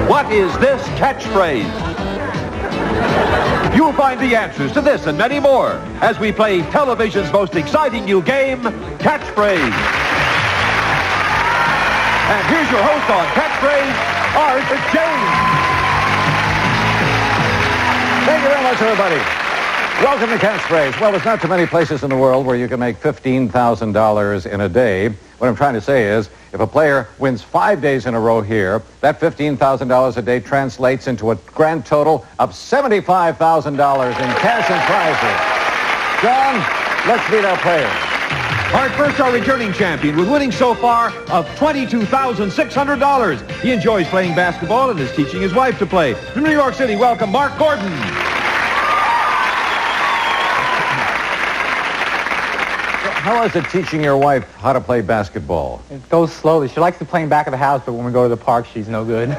What is this catchphrase? You'll find the answers to this and many more as we play television's most exciting new game, Catchphrase. And here's your host on Catchphrase, Art James. Thank you very much, everybody. Welcome to Catchphrase. Well, there's not too many places in the world where you can make $15,000 in a day. What I'm trying to say is, if a player wins 5 days in a row here, that $15,000 a day translates into a grand total of $75,000 in cash and prizes. John, let's meet our players. All right, first our returning champion with winning so far of $22,600. He enjoys playing basketball and is teaching his wife to play. From New York City, welcome Marc Gordon. How is it teaching your wife how to play basketball? It goes slowly. She likes to play in back of the house, but when we go to the park, she's no good.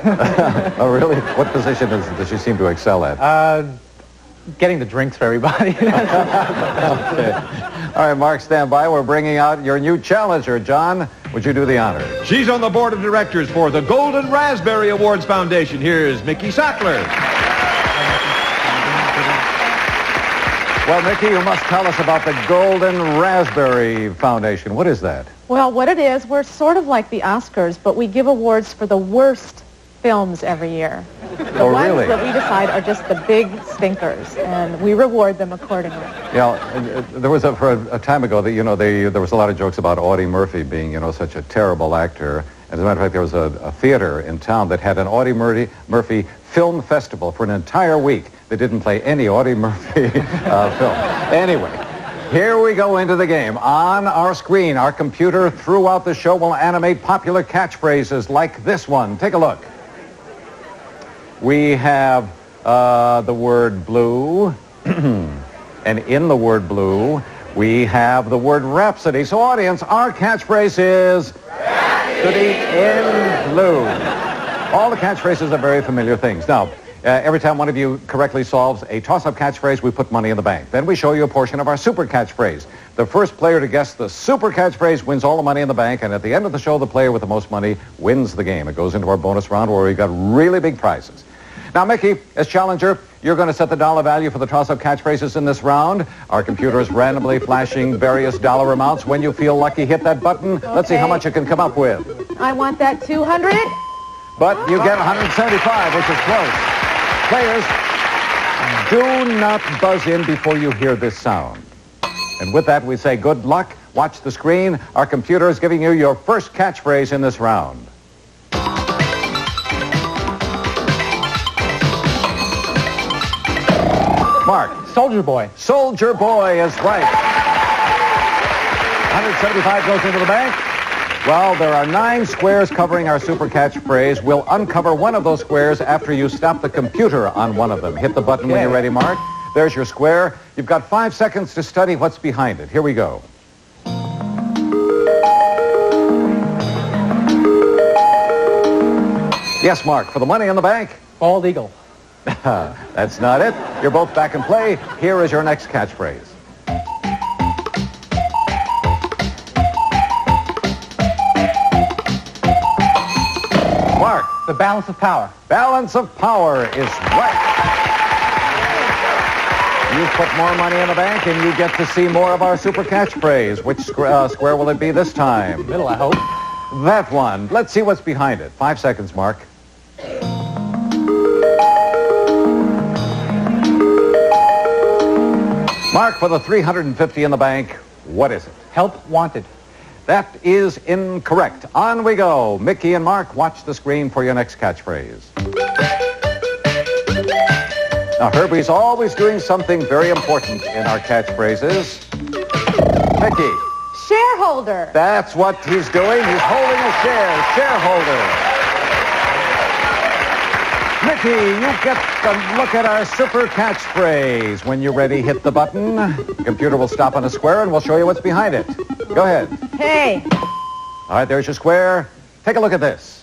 Oh, really? What position does she seem to excel at? Getting the drinks for everybody. Okay. All right, Mark, stand by. We're bringing out your new challenger. John, would you do the honor? She's on the board of directors for the Golden Raspberry Awards Foundation. Here's Micki Sackler. Well, Micki, you must tell us about the Golden Raspberry Foundation. What is that? Well, what it is, we're sort of like the Oscars, but we give awards for the worst films every year. The ones really? that we decide are just the big stinkers, and we reward them accordingly. Yeah, there was for a time ago that there was a lot of jokes about Audie Murphy being such a terrible actor. As a matter of fact, there was a theater in town that had an Audie Murphy film festival for an entire week. They didn't play any Audie Murphy film. Anyway, here we go into the game. On our screen, our computer throughout the show will animate popular catchphrases like this one. Take a look. We have the word blue, and in the word blue, we have the word rhapsody. So, audience, our catchphrase is Rhapsody in Blue. All the catchphrases are very familiar things. Now, every time one of you correctly solves a toss-up catchphrase, we put money in the bank. Then we show you a portion of our super catchphrase. The first player to guess the super catchphrase wins all the money in the bank, and at the end of the show, the player with the most money wins the game. It goes into our bonus round where we've got really big prizes. Now, Micki, as challenger, you're going to set the dollar value for the toss-up catchphrases in this round. Our computer is randomly flashing various dollar amounts. When you feel lucky, hit that button. Okay. Let's see how much you can come up with. I want that 200. But you get 175, which is close. Players, do not buzz in before you hear this sound. And with that, we say good luck. Watch the screen. Our computer is giving you your first catchphrase in this round. Mark. Soldier Boy. Soldier Boy is right. 175 goes into the bank. Well, there are 9 squares covering our super catchphrase. We'll uncover one of those squares after you stop the computer on one of them. Hit the button when you're ready, Mark. There's your square. You've got 5 seconds to study what's behind it. Here we go. Yes, Mark, for the money in the bank. Bald eagle. That's not it. You're both back in play. Here is your next catchphrase. Mark. The balance of power. Balance of power is right. You put more money in the bank and you get to see more of our super catchphrase. Which square will it be this time? Middle, I hope. That one. Let's see what's behind it. 5 seconds, Mark. Mark, for the 350 in the bank, what is it? Help wanted. That is incorrect. On we go. Micki and Mark, watch the screen for your next catchphrase. Now, Herbie's always doing something very important in our catchphrases. Micki. Shareholder. That's what he's doing. He's holding a share. Shareholder. Micki, you get a look at our super catchphrase. When you're ready, hit the button. The computer will stop on a square, and we'll show you what's behind it. Go ahead. Hey. All right, there's your square. Take a look at this.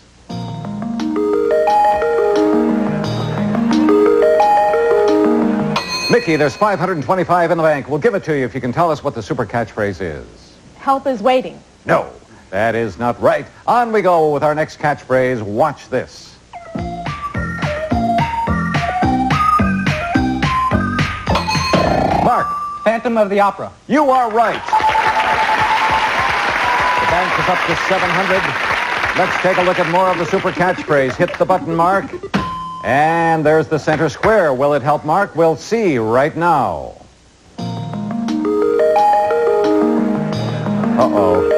Micki, there's 525 in the bank. We'll give it to you if you can tell us what the super catchphrase is. Help is waiting. No. That is not right. On we go with our next catchphrase. Watch this. Mark. Phantom of the Opera. You are right. The bank is up to 700. Let's take a look at more of the super catchphrase. Hit the button, Mark. And there's the center square. Will it help, Mark? We'll see right now. Uh-oh.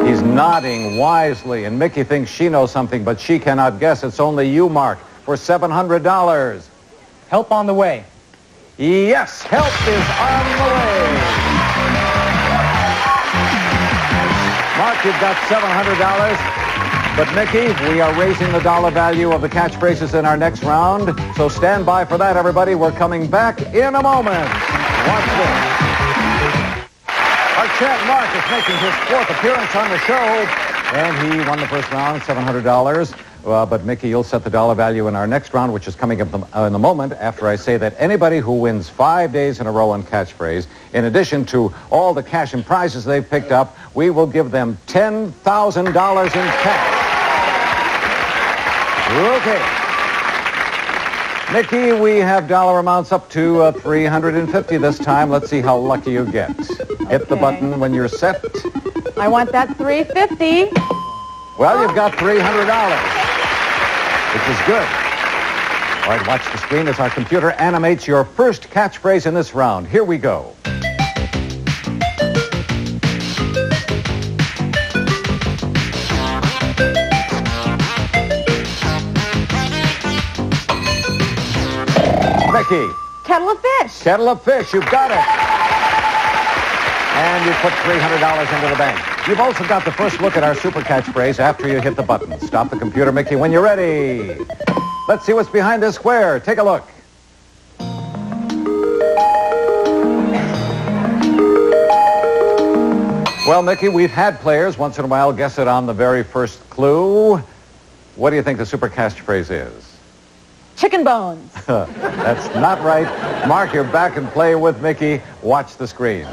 He's nodding wisely, and Micki thinks she knows something, but she cannot guess. It's only you, Mark, for $700. Help on the way. Yes, help is on the way. Mark, you've got $700. But, Micki, we are raising the dollar value of the catchphrases in our next round. So stand by for that, everybody. We're coming back in a moment. Watch this. Our champ, Mark, is making his 4th appearance on the show. And he won the first round, $700. But, Micki, you'll set the dollar value in our next round, which is coming up in a moment after I say that anybody who wins 5 days in a row on catchphrase, in addition to all the cash and prizes they've picked up, we will give them $10,000 in cash. Okay. Micki, we have dollar amounts up to $350 this time. Let's see how lucky you get. Hit the button when you're set. I want that $350. Well, you've got $300, which is good. All right, watch the screen as our computer animates your first catchphrase in this round. Here we go. Micki. Kettle of fish. Kettle of fish. You've got it. And you put $300 into the bank. You've also got the first look at our super catchphrase after you hit the button. Stop the computer, Micki, when you're ready. Let's see what's behind this square. Take a look. Well, Micki, we've had players once in a while guess it on the very first clue. What do you think the super catchphrase is? Chicken bones. That's not right. Mark, you're back and play with Micki. Watch the screen.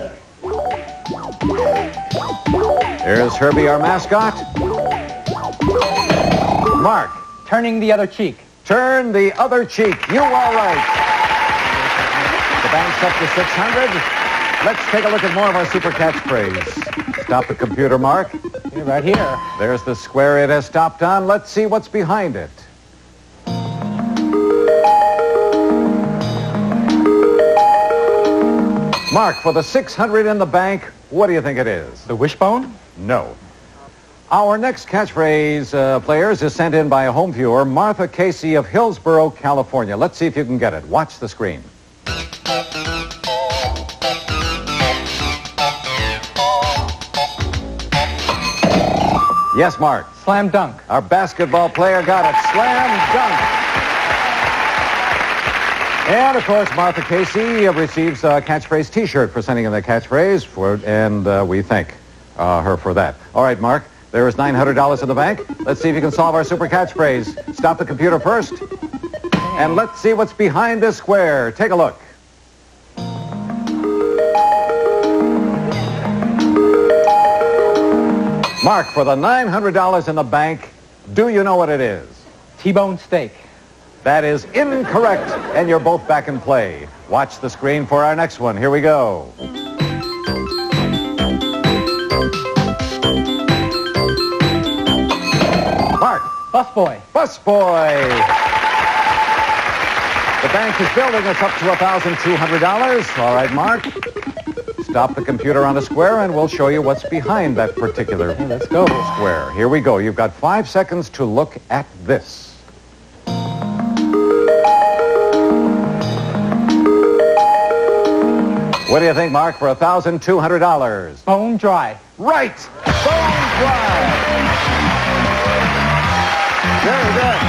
Here's Herbie, our mascot. Mark. Turning the other cheek. Turn the other cheek. You are right. The bank's up to 600. Let's take a look at more of our super catchphrase. Stop the computer, Mark. Yeah, right here. There's the square it has stopped on. Let's see what's behind it. Mark, for the 600 in the bank, what do you think it is? The wishbone? No. Our next catchphrase, players, is sent in by a home viewer, Martha Casey of Hillsborough, California. Let's see if you can get it. Watch the screen. Yes, Mark. Slam dunk. Our basketball player got it. Slam dunk. And, of course, Martha Casey receives a catchphrase T-shirt for sending in the catchphrase, and we thank her for that. All right, Mark, there is $900 in the bank. Let's see if you can solve our super catchphrase. Stop the computer first, and let's see what's behind this square. Take a look. Mark, for the $900 in the bank, do you know what it is? T-bone steak. That is incorrect, and you're both back in play. Watch the screen for our next one. Here we go. Mark. Busboy. Busboy. The bank is building us up to $1,200. All right, Mark. Stop the computer on a square, and we'll show you what's behind that particular Let's go. square. Here we go. You've got 5 seconds to look at this. What do you think, Mark, for $1,200? Bone dry. Right! Bone dry! Very good.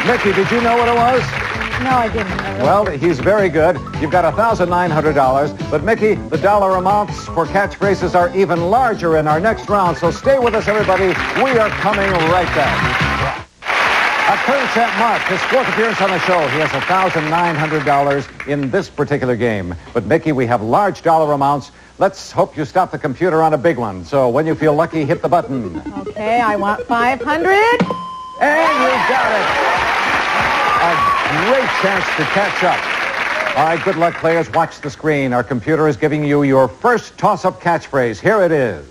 Micki, did you know what it was? No, I didn't. Well, he's very good. You've got $1,900. But, Micki, the dollar amounts for catchphrases are even larger in our next round. So stay with us, everybody. We are coming right back. Our current champ, Marc, his fourth appearance on the show. He has $1,900 in this particular game. But, Micki, we have large dollar amounts. Let's hope you stop the computer on a big one. So when you feel lucky, hit the button. Okay, I want 500. And you got it. A great chance to catch up. All right, good luck, players. Watch the screen. Our computer is giving you your first toss-up catchphrase. Here it is.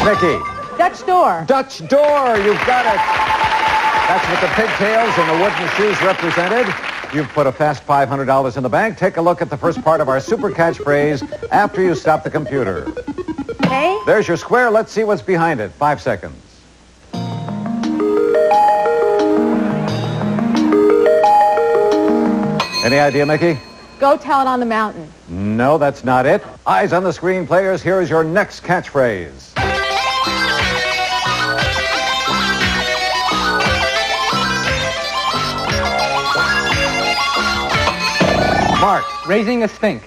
Micki. Dutch door. Dutch door. You've got it. That's what the pigtails and the wooden shoes represented. You've put a fast $500 in the bank. Take a look at the first part of our super catchphrase after you stop the computer. Okay. There's your square. Let's see what's behind it. 5 seconds. Any idea, Micki? Go tell it on the mountain. No, that's not it. Eyes on the screen, players. Here is your next catchphrase. Marc. Raising a stink.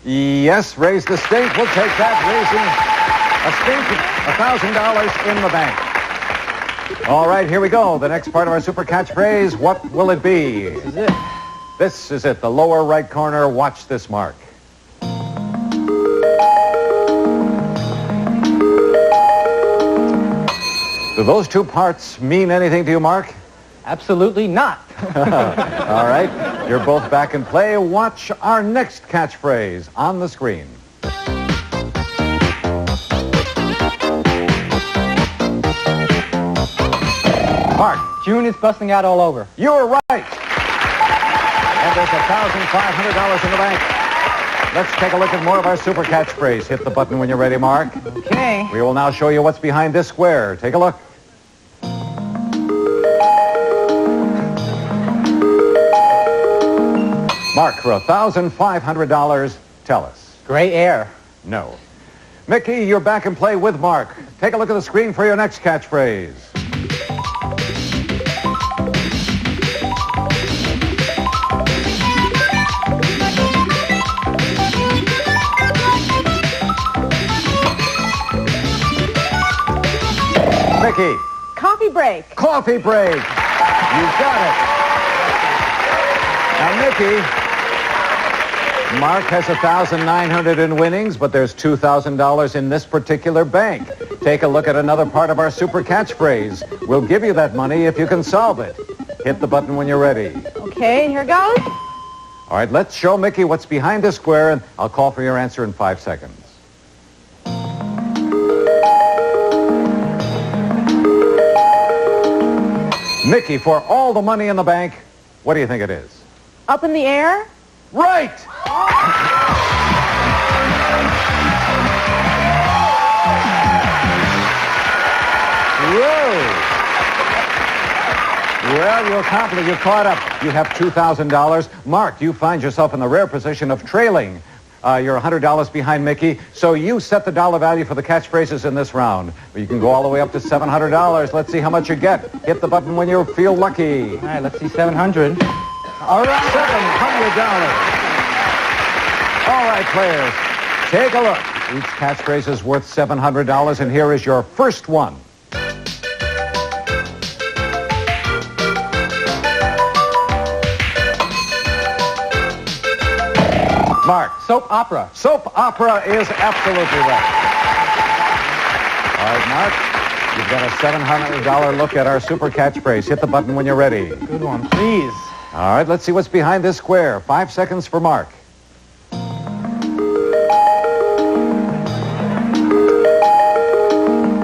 Yes, raise the stink. We'll take that. Raising a stink, $1,000 in the bank. All right, here we go. The next part of our super catchphrase. What will it be? This is it. This is it. The lower right corner. Watch this, Marc. Do those two parts mean anything to you, Marc? Absolutely not. All right. You're both back in play. Watch our next catchphrase on the screen. Marc. June is busting out all over. You're right. And there's $1,500 in the bank. Let's take a look at more of our super catchphrase. Hit the button when you're ready, Marc. Okay. We will now show you what's behind this square. Take a look. Marc, for $1,500, tell us. Gray air. No. Micki, you're back in play with Marc. Take a look at the screen for your next catchphrase. Micki. Coffee break. Coffee break. You've got it. Now, Micki, Marc has $1,900 in winnings, but there's $2,000 in this particular bank. Take a look at another part of our super catchphrase. We'll give you that money if you can solve it. Hit the button when you're ready. Okay, here goes. All right, let's show Micki what's behind this square, and I'll call for your answer in 5 seconds. Micki, for all the money in the bank, what do you think it is? Up in the air. Right! Whoa! Well, you accomplished. You caught up. You have $2,000. Marc, you find yourself in the rare position of trailing. You're $100 behind Micki, so you set the dollar value for the catchphrases in this round. But you can go all the way up to $700. Let's see how much you get. Hit the button when you feel lucky. All right, let's see 700. All right, $700. All right, players, take a look. Each catchphrase is worth $700, and here is your first one. Marc. Soap opera. Soap opera is absolutely right. All right, Marc, you've got a $700 look at our super catchphrase. Hit the button when you're ready. Good one, please. All right, let's see what's behind this square. 5 seconds for Marc.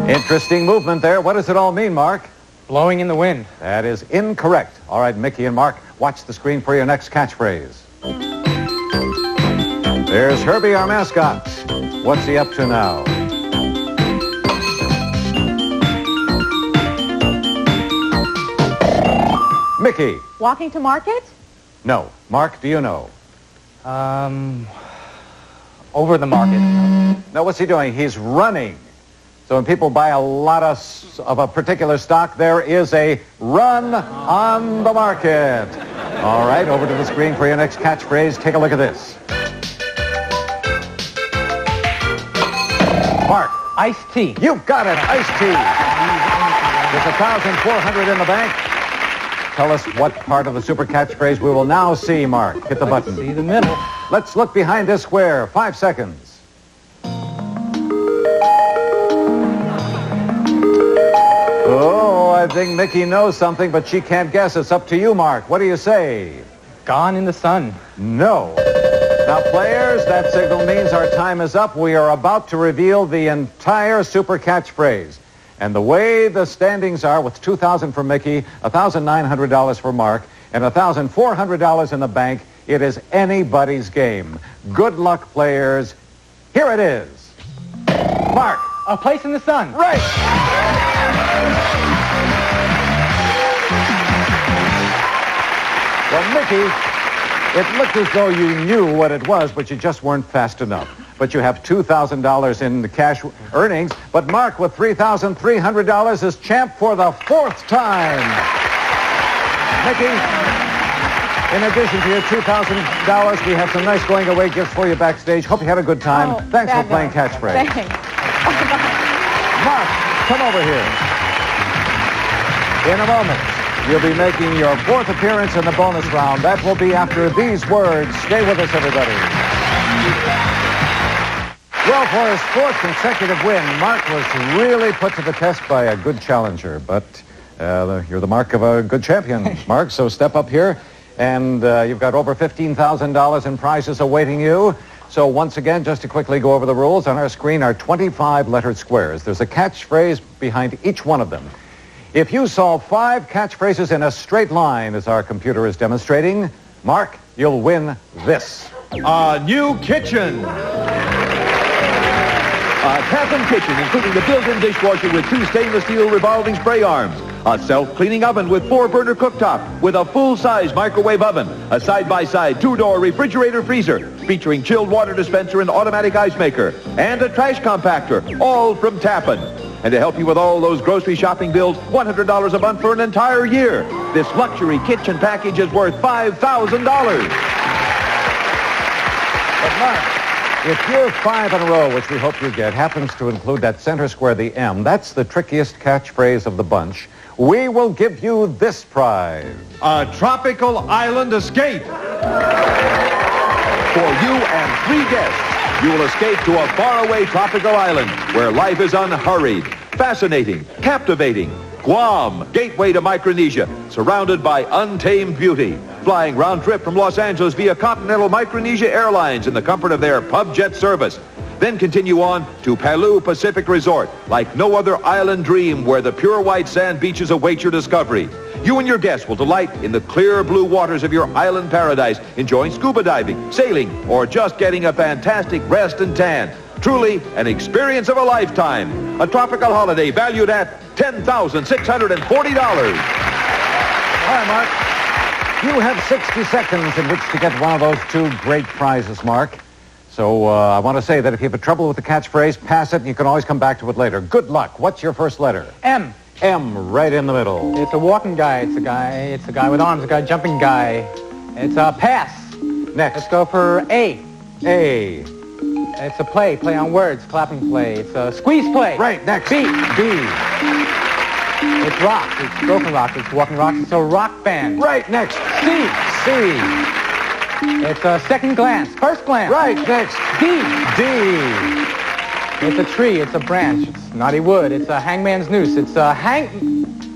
Interesting movement there. What does it all mean, Marc? Blowing in the wind. That is incorrect. All right, Micki and Marc, watch the screen for your next catchphrase. There's Herbie, our mascot. What's he up to now? Micki. Walking to market. No. Marc, do you know? Over the market. No, what's he doing? He's running. So when people buy a lot of a particular stock, there is a run on the market. All right, over to the screen for your next catchphrase. Take a look at this. Mark. Iced tea. You've got it. Iced tea. There's $1,400 in the bank. Tell us what part of the super catchphrase we will now see, Mark. Hit the button. See the middle. Let's look behind this square. 5 seconds. Oh, I think Micki knows something, but she can't guess. It's up to you, Mark. What do you say? Gone in the sun. No. Now, players, that signal means our time is up. We are about to reveal the entire super catchphrase. And the way the standings are, with $2,000 for Micki, $1,900 for Mark, and $1,400 in the bank, it is anybody's game. Good luck, players. Here it is. Mark. A place in the sun. Right. Well, Micki, it looked as though you knew what it was, but you just weren't fast enough. But you have $2,000 in cash earnings. But Mark, with $3,300, is champ for the 4th time. Micki, in addition to your $2,000, we have some nice going-away gifts for you backstage. Hope you had a good time. Oh, Thanks for playing catchphrase. Thanks. Mark, come over here. In a moment, you'll be making your 4th appearance in the bonus round. That will be after these words. Stay with us, everybody. Well, for his 4th consecutive win, Mark was really put to the test by a good challenger. But you're the mark of a good champion, Mark, so step up here. And you've got over $15,000 in prizes awaiting you. So once again, just to quickly go over the rules, on our screen are 25 lettered squares. There's a catchphrase behind each one of them. If you solve 5 catchphrases in a straight line, as our computer is demonstrating, Mark, you'll win this. A new kitchen. A Tappan kitchen, including the built-in dishwasher with 2 stainless steel revolving spray arms. A self-cleaning oven with 4-burner cooktop with a full-size microwave oven. A side-by-side 2-door refrigerator freezer featuring chilled water dispenser and automatic ice maker. And a trash compactor, all from Tappan. And to help you with all those grocery shopping bills, $100 a month for an entire year. This luxury kitchen package is worth $5,000. But Mark, if your 5 in a row, which we hope you get, happens to include that center square, the M, that's the trickiest catchphrase of the bunch, we will give you this prize. A tropical island escape. For you and 3 guests, you will escape to a faraway tropical island where life is unhurried, fascinating, captivating. Guam, gateway to Micronesia, surrounded by untamed beauty. Flying round trip from Los Angeles via Continental Micronesia Airlines in the comfort of their pub jet service. Then continue on to Palu Pacific Resort, like no other island dream where the pure white sand beaches await your discovery. You and your guests will delight in the clear blue waters of your island paradise, enjoying scuba diving, sailing, or just getting a fantastic rest and tan. Truly an experience of a lifetime. A tropical holiday valued at $10,640. All right, Mark. You have 60 seconds in which to get one of those 2 great prizes, Mark. So I want to say that if you have trouble with the catchphrase, pass it, and you can always come back to it later. Good luck. What's your first letter? M. M, right in the middle. It's a walking guy. It's a guy with arms. A guy jumping guy. It's a pass. Next. Let's go for A. A. It's a play on words, clapping play. It's a squeeze play. Right, next. B. B. It's rock. It's broken rock. It's walking rocks. It's a rock band. Right, next. C. C. It's a second glance. First glance. Right, next. D. D. It's a tree. It's a branch. It's knotty wood. It's a hangman's noose. It's a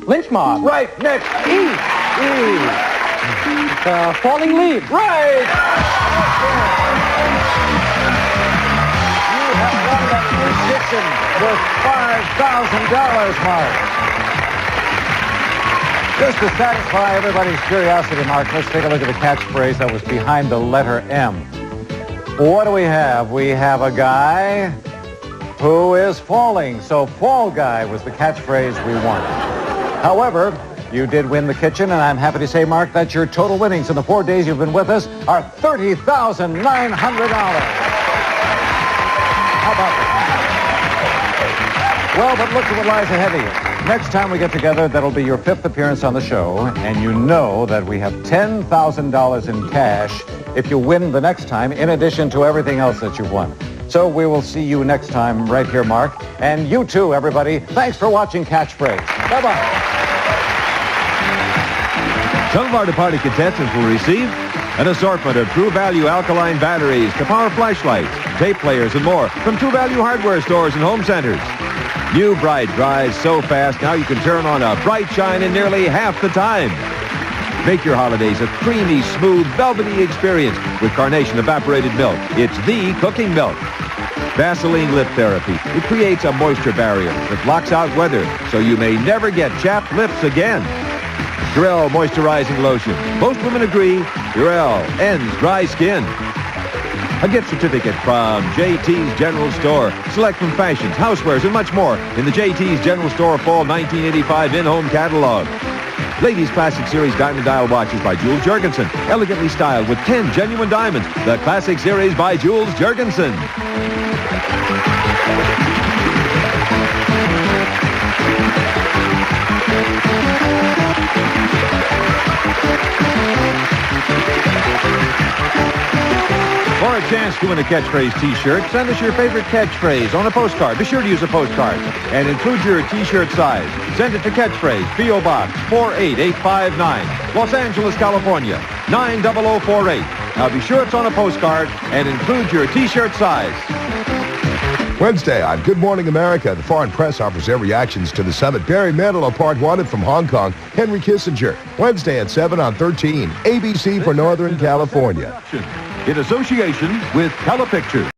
lynch mob. Right, next. E. E. It's a falling leaf. Right. You have won the new kitchen with $5,000, Mark. Just to satisfy everybody's curiosity, Mark, let's take a look at the catchphrase that was behind the letter M. What do we have? We have a guy who is falling. So fall guy was the catchphrase we wanted. However, you did win the kitchen, and I'm happy to say, Mark, that your total winnings in the 4 days you've been with us are $30,900. How about that? Well, but look at what lies ahead of you. Next time we get together, that'll be your 5th appearance on the show, and you know that we have $10,000 in cash if you win the next time, in addition to everything else that you've won. So we will see you next time right here, Mark. And you too, everybody. Thanks for watching Catchphrase. Bye-bye. Some of our departing contestants will receive an assortment of True Value alkaline batteries to power flashlights, tape players, and more from True Value hardware stores and home centers. New Bright dries so fast now you can turn on a bright shine in nearly half the time. Make your holidays a creamy, smooth, velvety experience with Carnation evaporated milk. It's the cooking milk. Vaseline Lip Therapy. It creates a moisture barrier that blocks out weather so you may never get chapped lips again. Purell Moisturizing Lotion. Most women agree Purell ends dry skin. A gift certificate from JT's General Store. Select from fashions, housewares, and much more in the JT's General Store Fall 1985 in-home catalog. Ladies Classic Series Diamond Dial Watches by Jules Jurgensen. Elegantly styled with 10 genuine diamonds. The Classic Series by Jules Jurgensen. For a chance to win a Catchphrase T-shirt, send us your favorite catchphrase on a postcard. Be sure to use a postcard and include your T-shirt size. Send it to Catchphrase, P.O. Box 48859, Los Angeles, California, 90048. Now be sure it's on a postcard and include your T-shirt size. Wednesday on Good Morning America, the foreign press offers their reactions to the summit. Barry Manilow, part wanted from Hong Kong. Henry Kissinger. Wednesday at 7 on 13. ABC for Northern California. In association with Telepictures.